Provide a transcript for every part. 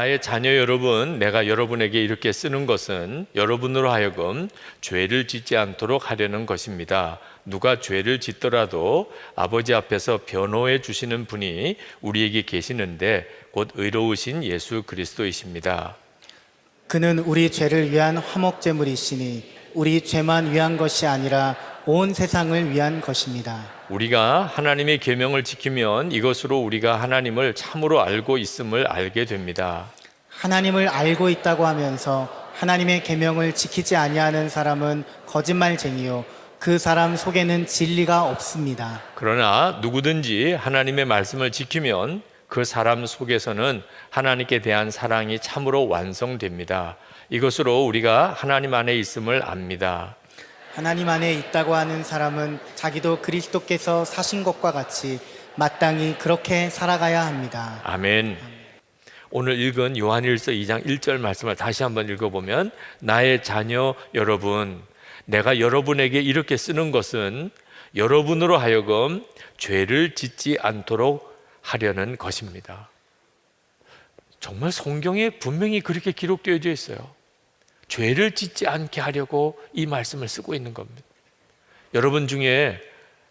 나의 자녀 여러분, 내가 여러분에게 이렇게 쓰는 것은 여러분으로 하여금 죄를 짓지 않도록 하려는 것입니다. 누가 죄를 짓더라도 아버지 앞에서 변호해 주시는 분이 우리에게 계시는데 곧 의로우신 예수 그리스도이십니다. 그는 우리 죄를 위한 화목제물이시니 우리 죄만 위한 것이 아니라 온 세상을 위한 것입니다. 우리가 하나님의 계명을 지키면 이것으로 우리가 하나님을 참으로 알고 있음을 알게 됩니다. 하나님을 알고 있다고 하면서 하나님의 계명을 지키지 아니하는 사람은 거짓말쟁이요 그 사람 속에는 진리가 없습니다. 그러나 누구든지 하나님의 말씀을 지키면 그 사람 속에서는 하나님께 대한 사랑이 참으로 완성됩니다. 이것으로 우리가 하나님 안에 있음을 압니다. 하나님 안에 있다고 하는 사람은 자기도 그리스도께서 사신 것과 같이 마땅히 그렇게 살아가야 합니다. 아멘. 오늘 읽은 요한일서 2장 1절 말씀을 다시 한번 읽어보면, 나의 자녀 여러분, 내가 여러분에게 이렇게 쓰는 것은 여러분으로 하여금 죄를 짓지 않도록 하려는 것입니다. 정말 성경에 분명히 그렇게 기록되어져 있어요. 죄를 짓지 않게 하려고 이 말씀을 쓰고 있는 겁니다. 여러분 중에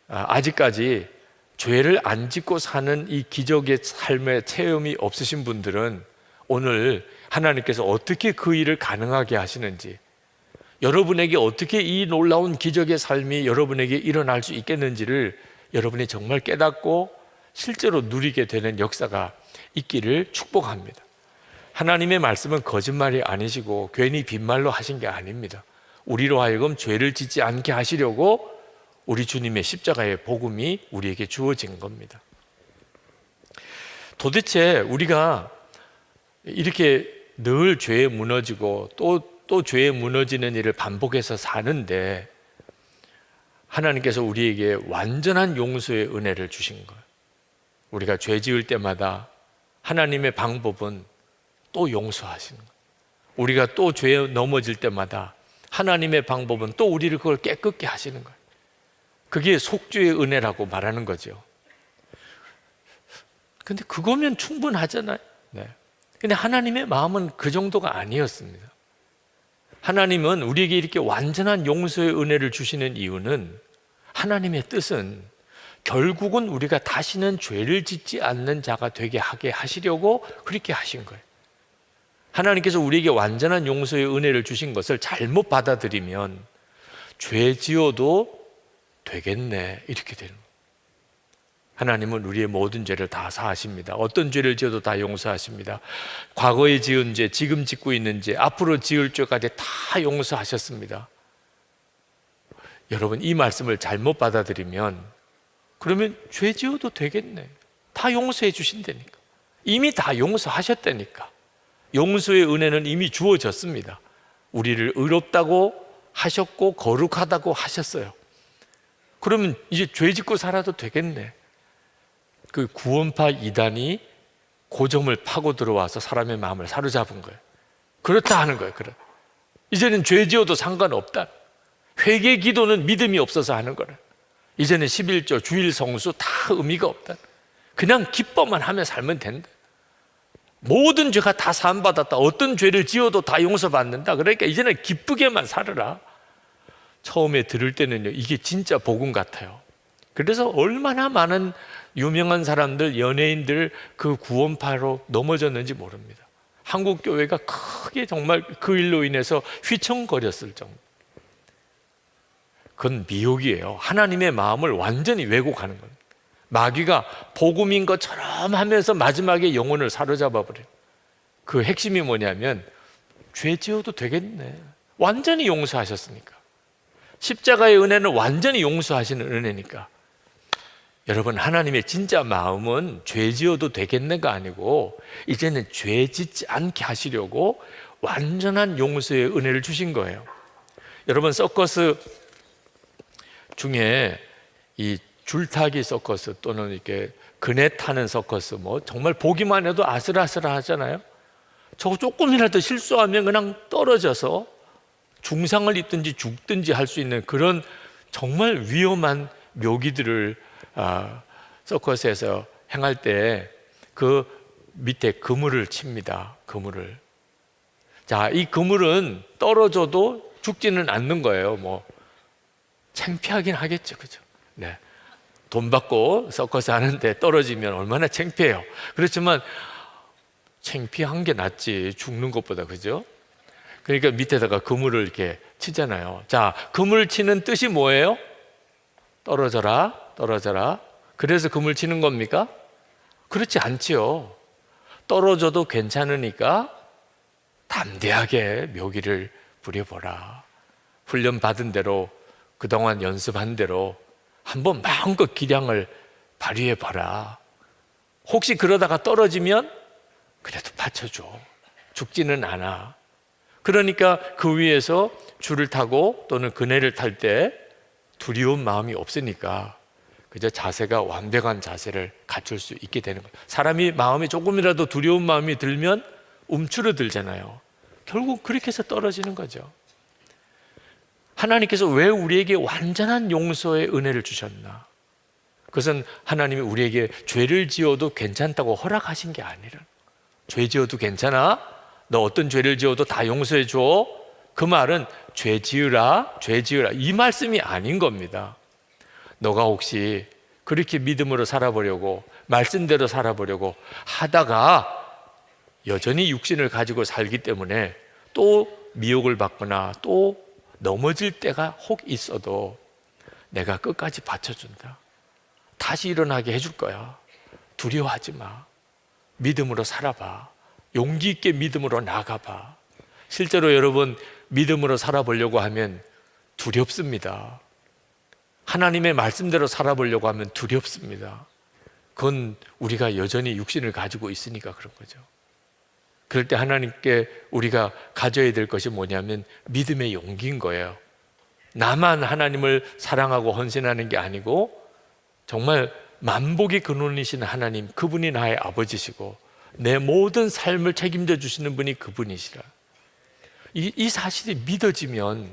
아직까지 죄를 안 짓고 사는 이 기적의 삶의 체험이 없으신 분들은 오늘 하나님께서 어떻게 그 일을 가능하게 하시는지, 여러분에게 어떻게 이 놀라운 기적의 삶이 여러분에게 일어날 수 있겠는지를 여러분이 정말 깨닫고 실제로 누리게 되는 역사가 있기를 축복합니다. 하나님의 말씀은 거짓말이 아니시고 괜히 빈말로 하신 게 아닙니다. 우리로 하여금 죄를 짓지 않게 하시려고 우리 주님의 십자가의 복음이 우리에게 주어진 겁니다. 도대체 우리가 이렇게 늘 죄에 무너지고 또 죄에 무너지는 일을 반복해서 사는데 하나님께서 우리에게 완전한 용서의 은혜를 주신 거예요. 우리가 죄 지을 때마다 하나님의 방법은 또 용서하시는 거예요. 우리가 또 죄에 넘어질 때마다 하나님의 방법은 또 우리를 그걸 깨끗게 하시는 거예요. 그게 속죄의 은혜라고 말하는 거죠. 근데 그거면 충분하잖아요. 네. 근데 하나님의 마음은 그 정도가 아니었습니다. 하나님은 우리에게 이렇게 완전한 용서의 은혜를 주시는 이유는, 하나님의 뜻은 결국은 우리가 다시는 죄를 짓지 않는 자가 되게 하게 하시려고 그렇게 하신 거예요. 하나님께서 우리에게 완전한 용서의 은혜를 주신 것을 잘못 받아들이면 죄 지어도 되겠네, 이렇게 되는 거예요. 하나님은 우리의 모든 죄를 다 사하십니다. 어떤 죄를 지어도 다 용서하십니다. 과거에 지은 죄, 지금 짓고 있는 죄, 앞으로 지을 죄까지 다 용서하셨습니다. 여러분, 이 말씀을 잘못 받아들이면 그러면 죄 지어도 되겠네, 다 용서해 주신다니까, 이미 다 용서하셨다니까. 용서의 은혜는 이미 주어졌습니다. 우리를 의롭다고 하셨고 거룩하다고 하셨어요. 그러면 이제 죄 짓고 살아도 되겠네. 그 구원파 이단이 그 점을 파고 들어와서 사람의 마음을 사로잡은 거예요. 그렇다 하는 거예요. 이제는 죄 지어도 상관없다. 회개 기도는 믿음이 없어서 하는 거래. 이제는 11조 주일 성수 다 의미가 없다. 그냥 기뻐만 하며 살면 된다. 모든 죄가 다 사함받았다. 어떤 죄를 지어도 다 용서받는다. 그러니까 이제는 기쁘게만 살아라. 처음에 들을 때는요, 이게 진짜 복음 같아요. 그래서 얼마나 많은 유명한 사람들, 연예인들 그 구원파로 넘어졌는지 모릅니다. 한국 교회가 크게 정말 그 일로 인해서 휘청거렸을 정도. 그건 미혹이에요. 하나님의 마음을 완전히 왜곡하는 겁니다. 마귀가 복음인 것처럼 하면서 마지막에 영혼을 사로잡아 버려요. 그 핵심이 뭐냐면, 죄 지어도 되겠네, 완전히 용서하셨으니까. 십자가의 은혜는 완전히 용서하시는 은혜니까. 여러분, 하나님의 진짜 마음은 죄 지어도 되겠네가 아니고 이제는 죄 짓지 않게 하시려고 완전한 용서의 은혜를 주신 거예요. 여러분, 서커스 중에 이 줄타기 서커스 또는 이렇게 그네 타는 서커스, 뭐 정말 보기만 해도 아슬아슬하잖아요. 저거 조금이라도 실수하면 그냥 떨어져서 중상을 입든지 죽든지 할 수 있는 그런 정말 위험한 묘기들을 서커스에서 행할 때 그 밑에 그물을 칩니다. 그물을. 자, 이 그물은 떨어져도 죽지는 않는 거예요. 뭐 창피하긴 하겠죠, 그죠? 네. 돈 받고 서커스 하는데 떨어지면 얼마나 창피해요. 그렇지만 창피한 게 낫지 죽는 것보다, 그죠? 그러니까 밑에다가 그물을 이렇게 치잖아요. 자, 그물 치는 뜻이 뭐예요? 떨어져라, 떨어져라. 그래서 그물 치는 겁니까? 그렇지 않지요. 떨어져도 괜찮으니까 담대하게 묘기를 부려보라. 훈련 받은 대로, 그동안 연습한 대로 한번 마음껏 기량을 발휘해봐라. 혹시 그러다가 떨어지면 그래도 받쳐줘. 죽지는 않아. 그러니까 그 위에서 줄을 타고 또는 그네를 탈 때 두려운 마음이 없으니까 그저 자세가 완벽한 자세를 갖출 수 있게 되는 거예요. 사람이 마음에 조금이라도 두려운 마음이 들면 움츠러들잖아요. 결국 그렇게 해서 떨어지는 거죠. 하나님께서 왜 우리에게 완전한 용서의 은혜를 주셨나? 그것은 하나님이 우리에게 죄를 지어도 괜찮다고 허락하신 게 아니라, 죄 지어도 괜찮아? 너 어떤 죄를 지어도 다 용서해 줘? 그 말은 죄 지으라, 죄 지으라 이 말씀이 아닌 겁니다. 너가 혹시 그렇게 믿음으로 살아보려고, 말씀대로 살아보려고 하다가 여전히 육신을 가지고 살기 때문에 또 미혹을 받거나 또 넘어질 때가 혹 있어도 내가 끝까지 받쳐준다. 다시 일어나게 해줄 거야. 두려워하지 마. 믿음으로 살아봐. 용기 있게 믿음으로 나가봐. 실제로 여러분 믿음으로 살아보려고 하면 두렵습니다. 하나님의 말씀대로 살아보려고 하면 두렵습니다. 그건 우리가 여전히 육신을 가지고 있으니까 그런 거죠. 그럴 때 하나님께 우리가 가져야 될 것이 뭐냐면 믿음의 용기인 거예요. 나만 하나님을 사랑하고 헌신하는 게 아니고 정말 만복의 근원이신 하나님, 그분이 나의 아버지시고 내 모든 삶을 책임져 주시는 분이 그분이시라. 이 사실이 믿어지면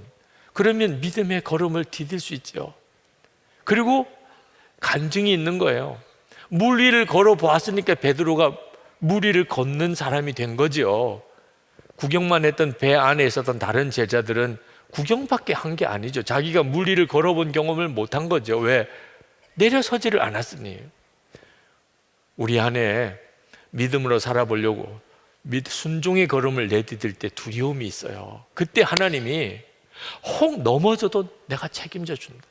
그러면 믿음의 걸음을 디딜 수 있죠. 그리고 간증이 있는 거예요. 물 위를 걸어 보았으니까 베드로가 물 위를 걷는 사람이 된 거죠. 구경만 했던 배 안에 있었던 다른 제자들은 구경밖에 한 게 아니죠. 자기가 물 위를 걸어본 경험을 못한 거죠. 왜? 내려서지를 않았으니. 우리 안에 믿음으로 살아보려고 순종의 걸음을 내디딜 때 두려움이 있어요. 그때 하나님이 혹 넘어져도 내가 책임져 준다.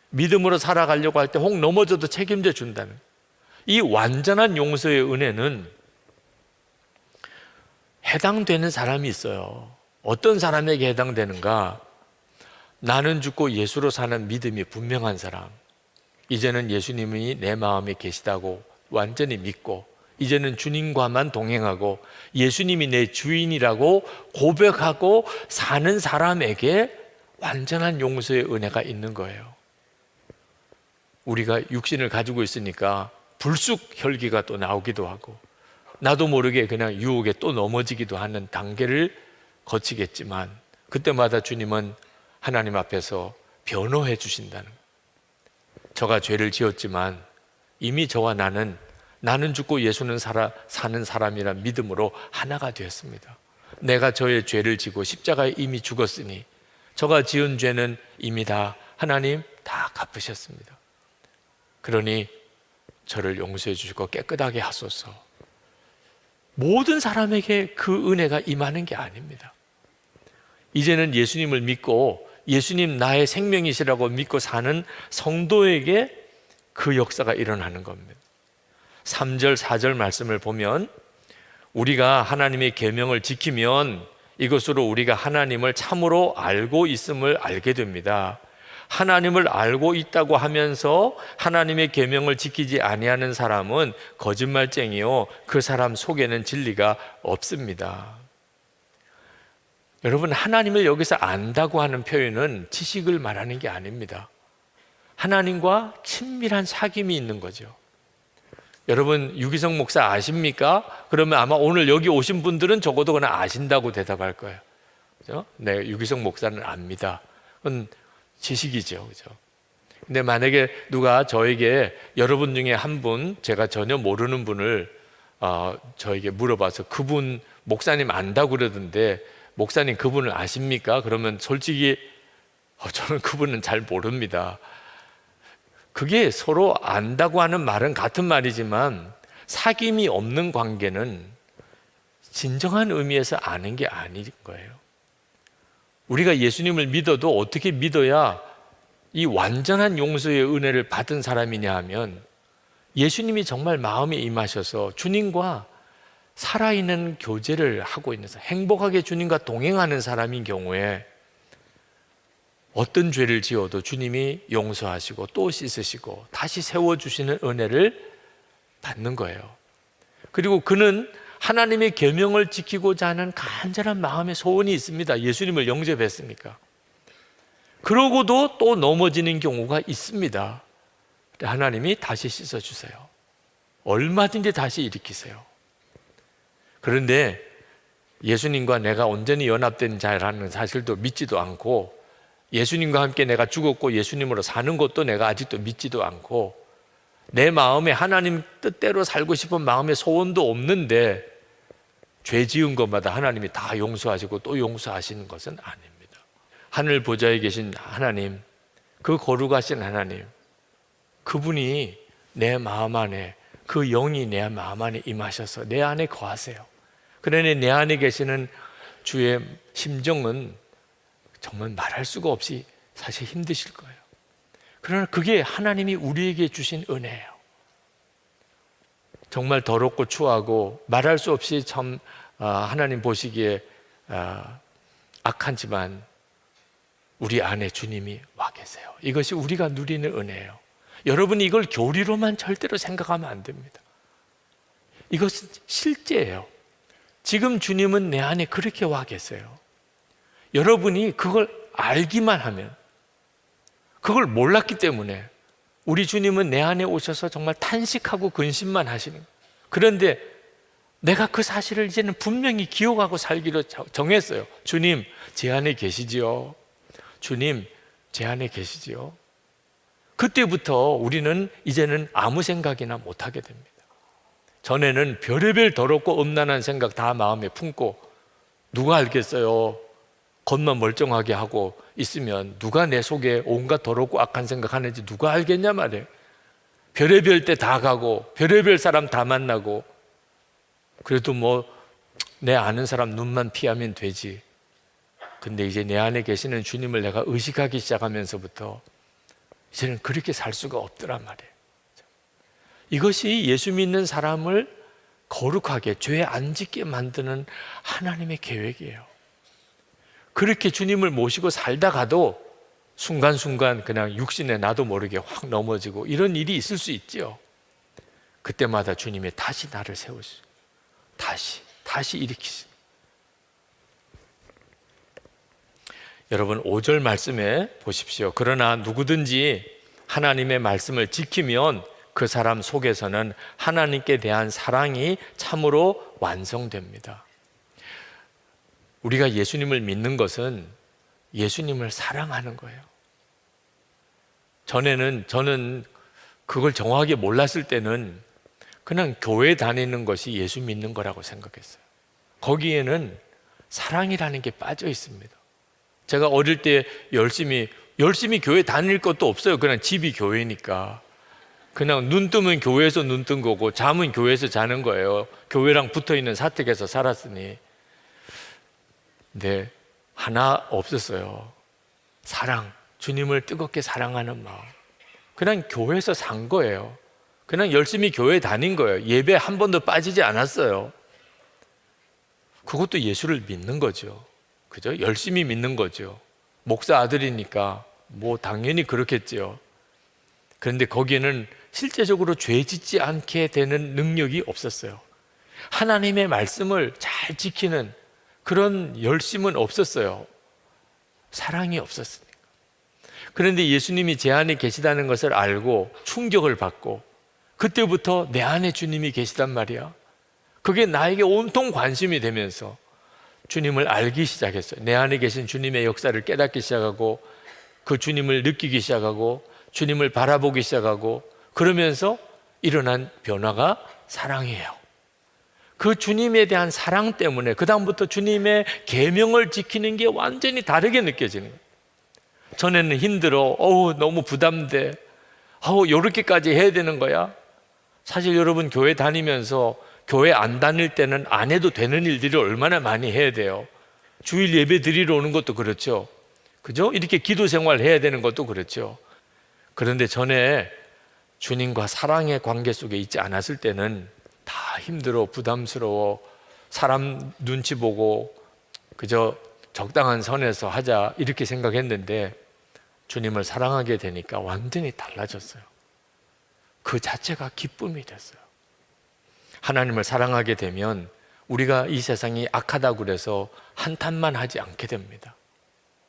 믿음으로 살아가려고 할 때 혹 넘어져도 책임져 준다는 이 완전한 용서의 은혜는 해당되는 사람이 있어요. 어떤 사람에게 해당되는가? 나는 죽고 예수로 사는 믿음이 분명한 사람, 이제는 예수님이 내 마음에 계시다고 완전히 믿고 이제는 주님과만 동행하고 예수님이 내 주인이라고 고백하고 사는 사람에게 완전한 용서의 은혜가 있는 거예요. 우리가 육신을 가지고 있으니까 불쑥 혈기가 또 나오기도 하고 나도 모르게 그냥 유혹에 또 넘어지기도 하는 단계를 거치겠지만 그때마다 주님은 하나님 앞에서 변호해 주신다는, 저가 죄를 지었지만 이미 저와 나는 죽고 예수는 사는 사람이란 믿음으로 하나가 되었습니다. 내가 저의 죄를 지고 십자가에 이미 죽었으니 저가 지은 죄는 이미 다 하나님 다 갚으셨습니다. 그러니 저를 용서해 주시고 깨끗하게 하소서. 모든 사람에게 그 은혜가 임하는 게 아닙니다. 이제는 예수님을 믿고 예수님 나의 생명이시라고 믿고 사는 성도에게 그 역사가 일어나는 겁니다. 3절 4절 말씀을 보면 우리가 하나님의 계명을 지키면 이것으로 우리가 하나님을 참으로 알고 있음을 알게 됩니다. 하나님을 알고 있다고 하면서 하나님의 계명을 지키지 아니하는 사람은 거짓말쟁이요 그 사람 속에는 진리가 없습니다. 여러분, 하나님을 여기서 안다고 하는 표현은 지식을 말하는 게 아닙니다. 하나님과 친밀한 사귐이 있는 거죠. 여러분, 유기성 목사 아십니까? 그러면 아마 오늘 여기 오신 분들은 적어도 그냥 아신다고 대답할 거예요. 그죠? 네, 유기성 목사는 압니다. 그건 지식이죠. 그죠? 근데 만약에 누가 저에게 여러분 중에 한 분, 제가 전혀 모르는 분을 저에게 물어봐서 그분 목사님 안다고 그러던데 목사님 그분을 아십니까? 그러면 솔직히 저는 그분은 잘 모릅니다. 그게 서로 안다고 하는 말은 같은 말이지만 사귐이 없는 관계는 진정한 의미에서 아는 게 아닌 거예요. 우리가 예수님을 믿어도 어떻게 믿어야 이 완전한 용서의 은혜를 받은 사람이냐 하면 예수님이 정말 마음에 임하셔서 주님과 살아있는 교제를 하고 있는 사람, 행복하게 주님과 동행하는 사람인 경우에 어떤 죄를 지어도 주님이 용서하시고 또 씻으시고 다시 세워주시는 은혜를 받는 거예요. 그리고 그는 하나님의 계명을 지키고자 하는 간절한 마음의 소원이 있습니다. 예수님을 영접했으니까. 그러고도 또 넘어지는 경우가 있습니다. 하나님이 다시 씻어주세요. 얼마든지 다시 일으키세요. 그런데 예수님과 내가 온전히 연합된 자라는 사실도 믿지도 않고 예수님과 함께 내가 죽었고 예수님으로 사는 것도 내가 아직도 믿지도 않고 내 마음에 하나님 뜻대로 살고 싶은 마음의 소원도 없는데 죄 지은 것마다 하나님이 다 용서하시고 또 용서하시는 것은 아닙니다. 하늘 보좌에 계신 하나님, 그 거룩하신 하나님, 그분이 내 마음 안에, 그 영이 내 마음 안에 임하셔서 내 안에 거하세요. 그러니 내 안에 계시는 주의 심정은 정말 말할 수가 없이 사실 힘드실 거예요. 그러나 그게 하나님이 우리에게 주신 은혜예요. 정말 더럽고 추하고 말할 수 없이 참 하나님 보시기에 악하지만 우리 안에 주님이 와 계세요. 이것이 우리가 누리는 은혜예요. 여러분이 이걸 교리로만 절대로 생각하면 안 됩니다. 이것은 실제예요. 지금 주님은 내 안에 그렇게 와 계세요. 여러분이 그걸 알기만 하면, 그걸 몰랐기 때문에 우리 주님은 내 안에 오셔서 정말 탄식하고 근심만 하시는 거예요. 그런데 내가 그 사실을 이제는 분명히 기억하고 살기로 정했어요. 주님, 제 안에 계시지요. 주님, 제 안에 계시지요. 그때부터 우리는 이제는 아무 생각이나 못하게 됩니다. 전에는 별의별 더럽고 음란한 생각 다 마음에 품고 누가 알겠어요? 겉만 멀쩡하게 하고 있으면 누가 내 속에 온갖 더럽고 악한 생각하는지 누가 알겠냐 말이에요. 별의별 때 다 가고 별의별 사람 다 만나고 그래도 뭐 내 아는 사람 눈만 피하면 되지. 근데 이제 내 안에 계시는 주님을 내가 의식하기 시작하면서부터 이제는 그렇게 살 수가 없더란 말이에요. 이것이 예수 믿는 사람을 거룩하게 죄 안 짓게 만드는 하나님의 계획이에요. 그렇게 주님을 모시고 살다가도 순간순간 그냥 육신에 나도 모르게 확 넘어지고 이런 일이 있을 수 있죠. 그때마다 주님이 다시 나를 세우시고 다시 일으키시고. 여러분 5절 말씀에 보십시오. 그러나 누구든지 하나님의 말씀을 지키면 그 사람 속에서는 하나님께 대한 사랑이 참으로 완성됩니다. 우리가 예수님을 믿는 것은 예수님을 사랑하는 거예요. 저는 그걸 정확하게 몰랐을 때는 그냥 교회 다니는 것이 예수 믿는 거라고 생각했어요. 거기에는 사랑이라는 게 빠져 있습니다. 제가 어릴 때 열심히 교회 다닐 것도 없어요. 그냥 집이 교회니까. 그냥 눈 뜨면 교회에서 눈 뜬 거고 잠은 교회에서 자는 거예요. 교회랑 붙어있는 사택에서 살았으니. 근데 하나 없었어요. 사랑, 주님을 뜨겁게 사랑하는 마음. 그냥 교회에서 산 거예요. 그냥 열심히 교회 다닌 거예요. 예배 한 번도 빠지지 않았어요. 그것도 예수를 믿는 거죠. 그죠? 열심히 믿는 거죠. 목사 아들이니까 뭐 당연히 그렇겠죠. 그런데 거기에는 실제적으로 죄 짓지 않게 되는 능력이 없었어요. 하나님의 말씀을 잘 지키는 그런 열심은 없었어요. 사랑이 없었으니까. 그런데 예수님이 제 안에 계시다는 것을 알고 충격을 받고 그때부터 내 안에 주님이 계시단 말이야. 그게 나에게 온통 관심이 되면서 주님을 알기 시작했어요. 내 안에 계신 주님의 역사를 깨닫기 시작하고 그 주님을 느끼기 시작하고 주님을 바라보기 시작하고 그러면서 일어난 변화가 사랑이에요. 그 주님에 대한 사랑 때문에 그다음부터 주님의 계명을 지키는 게 완전히 다르게 느껴지는 거예요. 전에는 힘들어, 너무 부담돼, 요렇게까지 해야 되는 거야. 사실 여러분, 교회 다니면서 교회 안 다닐 때는 안 해도 되는 일들이 얼마나 많이 해야 돼요. 주일 예배 드리러 오는 것도 그렇죠. 그죠? 이렇게 기도 생활 해야 되는 것도 그렇죠. 그런데 전에 주님과 사랑의 관계 속에 있지 않았을 때는 다 힘들어, 부담스러워, 사람 눈치 보고 그저 적당한 선에서 하자 이렇게 생각했는데 주님을 사랑하게 되니까 완전히 달라졌어요. 그 자체가 기쁨이 됐어요. 하나님을 사랑하게 되면 우리가 이 세상이 악하다고 그래서 한탄만 하지 않게 됩니다.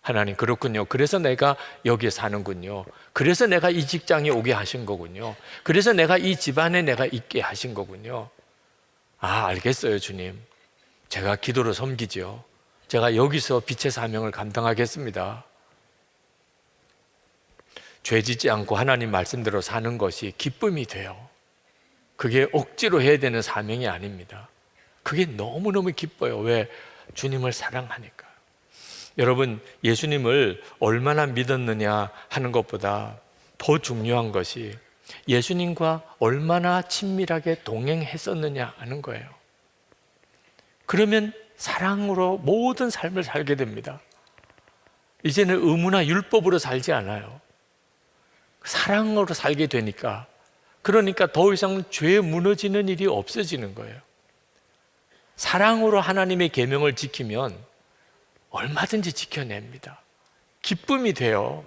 하나님, 그렇군요. 그래서 내가 여기에 사는군요. 그래서 내가 이 직장에 오게 하신 거군요. 그래서 내가 이 집안에 내가 있게 하신 거군요. 알겠어요, 주님. 제가 기도로 섬기죠. 제가 여기서 빛의 사명을 감당하겠습니다. 죄 짓지 않고 하나님 말씀대로 사는 것이 기쁨이 돼요. 그게 억지로 해야 되는 사명이 아닙니다. 그게 너무너무 기뻐요. 왜? 주님을 사랑하니까. 여러분, 예수님을 얼마나 믿었느냐 하는 것보다 더 중요한 것이 예수님과 얼마나 친밀하게 동행했었느냐 하는 거예요. 그러면 사랑으로 모든 삶을 살게 됩니다. 이제는 의무나 율법으로 살지 않아요. 사랑으로 살게 되니까, 그러니까 더 이상 죄에 무너지는 일이 없어지는 거예요. 사랑으로 하나님의 계명을 지키면 얼마든지 지켜냅니다. 기쁨이 돼요.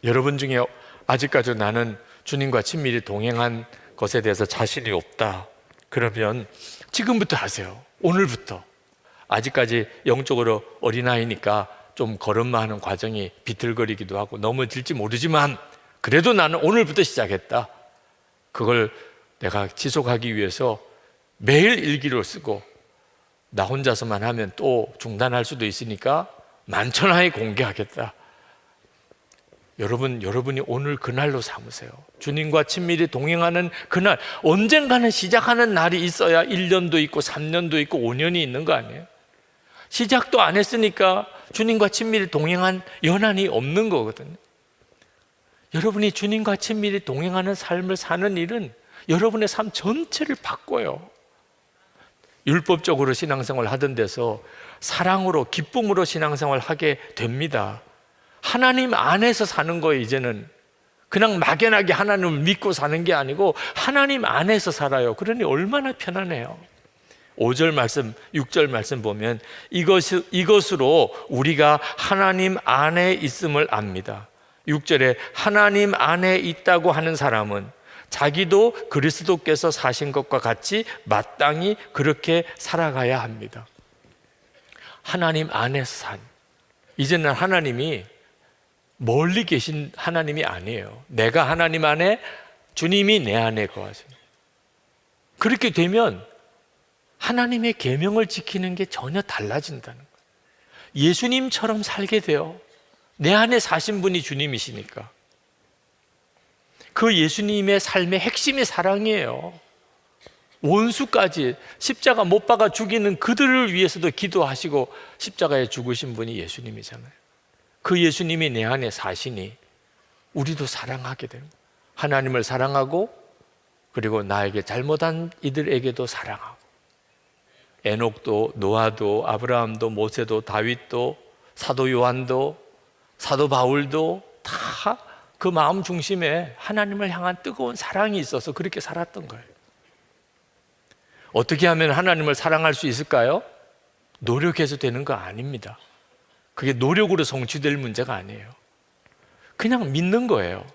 여러분 중에 아직까지 나는 주님과 친밀히 동행한 것에 대해서 자신이 없다, 그러면 지금부터 하세요. 오늘부터. 아직까지 영적으로 어린아이니까 좀 걸음마하는 과정이 비틀거리기도 하고 넘어질지 모르지만 그래도 나는 오늘부터 시작했다. 그걸 내가 지속하기 위해서 매일 일기를 쓰고, 나 혼자서만 하면 또 중단할 수도 있으니까 만천하에 공개하겠다. 여러분이 오늘 그날로 삼으세요. 주님과 친밀히 동행하는 그날, 언젠가는 시작하는 날이 있어야 1년도 있고 3년도 있고 5년이 있는 거 아니에요? 시작도 안 했으니까 주님과 친밀히 동행한 연한이 없는 거거든요. 여러분이 주님과 친밀히 동행하는 삶을 사는 일은 여러분의 삶 전체를 바꿔요. 율법적으로 신앙생활 하던 데서 사랑으로, 기쁨으로 신앙생활 하게 됩니다. 하나님 안에서 사는 거예요. 이제는 그냥 막연하게 하나님을 믿고 사는 게 아니고 하나님 안에서 살아요. 그러니 얼마나 편안해요. 5절 말씀, 6절 말씀 보면 이것으로 우리가 하나님 안에 있음을 압니다. 6절에 하나님 안에 있다고 하는 사람은 자기도 그리스도께서 사신 것과 같이 마땅히 그렇게 살아가야 합니다. 하나님 안에서 산, 이제는 하나님이 멀리 계신 하나님이 아니에요. 내가 하나님 안에, 주님이 내 안에 거하십니다. 그렇게 되면 하나님의 계명을 지키는 게 전혀 달라진다는 거예요. 예수님처럼 살게 돼요. 내 안에 사신 분이 주님이시니까. 그 예수님의 삶의 핵심이 사랑이에요. 원수까지 십자가 못 박아 죽이는 그들을 위해서도 기도하시고 십자가에 죽으신 분이 예수님이잖아요. 그 예수님이 내 안에 사시니 우리도 사랑하게 됩니다. 하나님을 사랑하고, 그리고 나에게 잘못한 이들에게도 사랑하고. 에녹도, 노아도, 아브라함도, 모세도, 다윗도, 사도 요한도, 사도 바울도 다 그 마음 중심에 하나님을 향한 뜨거운 사랑이 있어서 그렇게 살았던 거예요. 어떻게 하면 하나님을 사랑할 수 있을까요? 노력해서 되는 거 아닙니다. 그게 노력으로 성취될 문제가 아니에요. 그냥 믿는 거예요.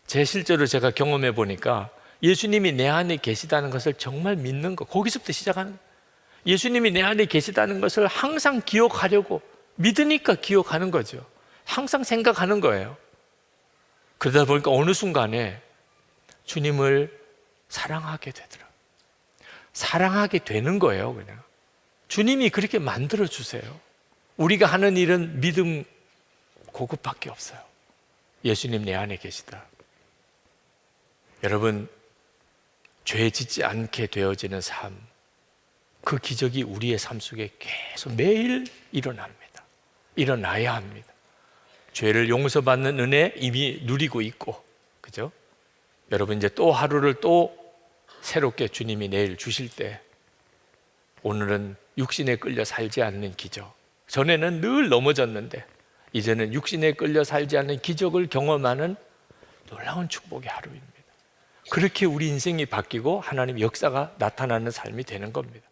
실제로 제가 경험해 보니까 예수님이 내 안에 계시다는 것을 정말 믿는 거, 거기서부터 시작하는 거예요. 예수님이 내 안에 계시다는 것을 항상 기억하려고, 믿으니까 기억하는 거죠. 항상 생각하는 거예요. 그러다 보니까 어느 순간에 주님을 사랑하게 되더라고요. 사랑하게 되는 거예요. 그냥 주님이 그렇게 만들어 주세요. 우리가 하는 일은 믿음 그것밖에 없어요. 예수님 내 안에 계시다. 여러분, 죄 짓지 않게 되어지는 삶, 그 기적이 우리의 삶 속에 계속 매일 일어나야 합니다. 죄를 용서받는 은혜 이미 누리고 있고, 그죠? 여러분 이제 또 하루를 또 새롭게 주님이 내일 주실 때, 오늘은 육신에 끌려 살지 않는 기적, 전에는 늘 넘어졌는데 이제는 육신에 끌려 살지 않는 기적을 경험하는 놀라운 축복의 하루입니다. 그렇게 우리 인생이 바뀌고 하나님 역사가 나타나는 삶이 되는 겁니다.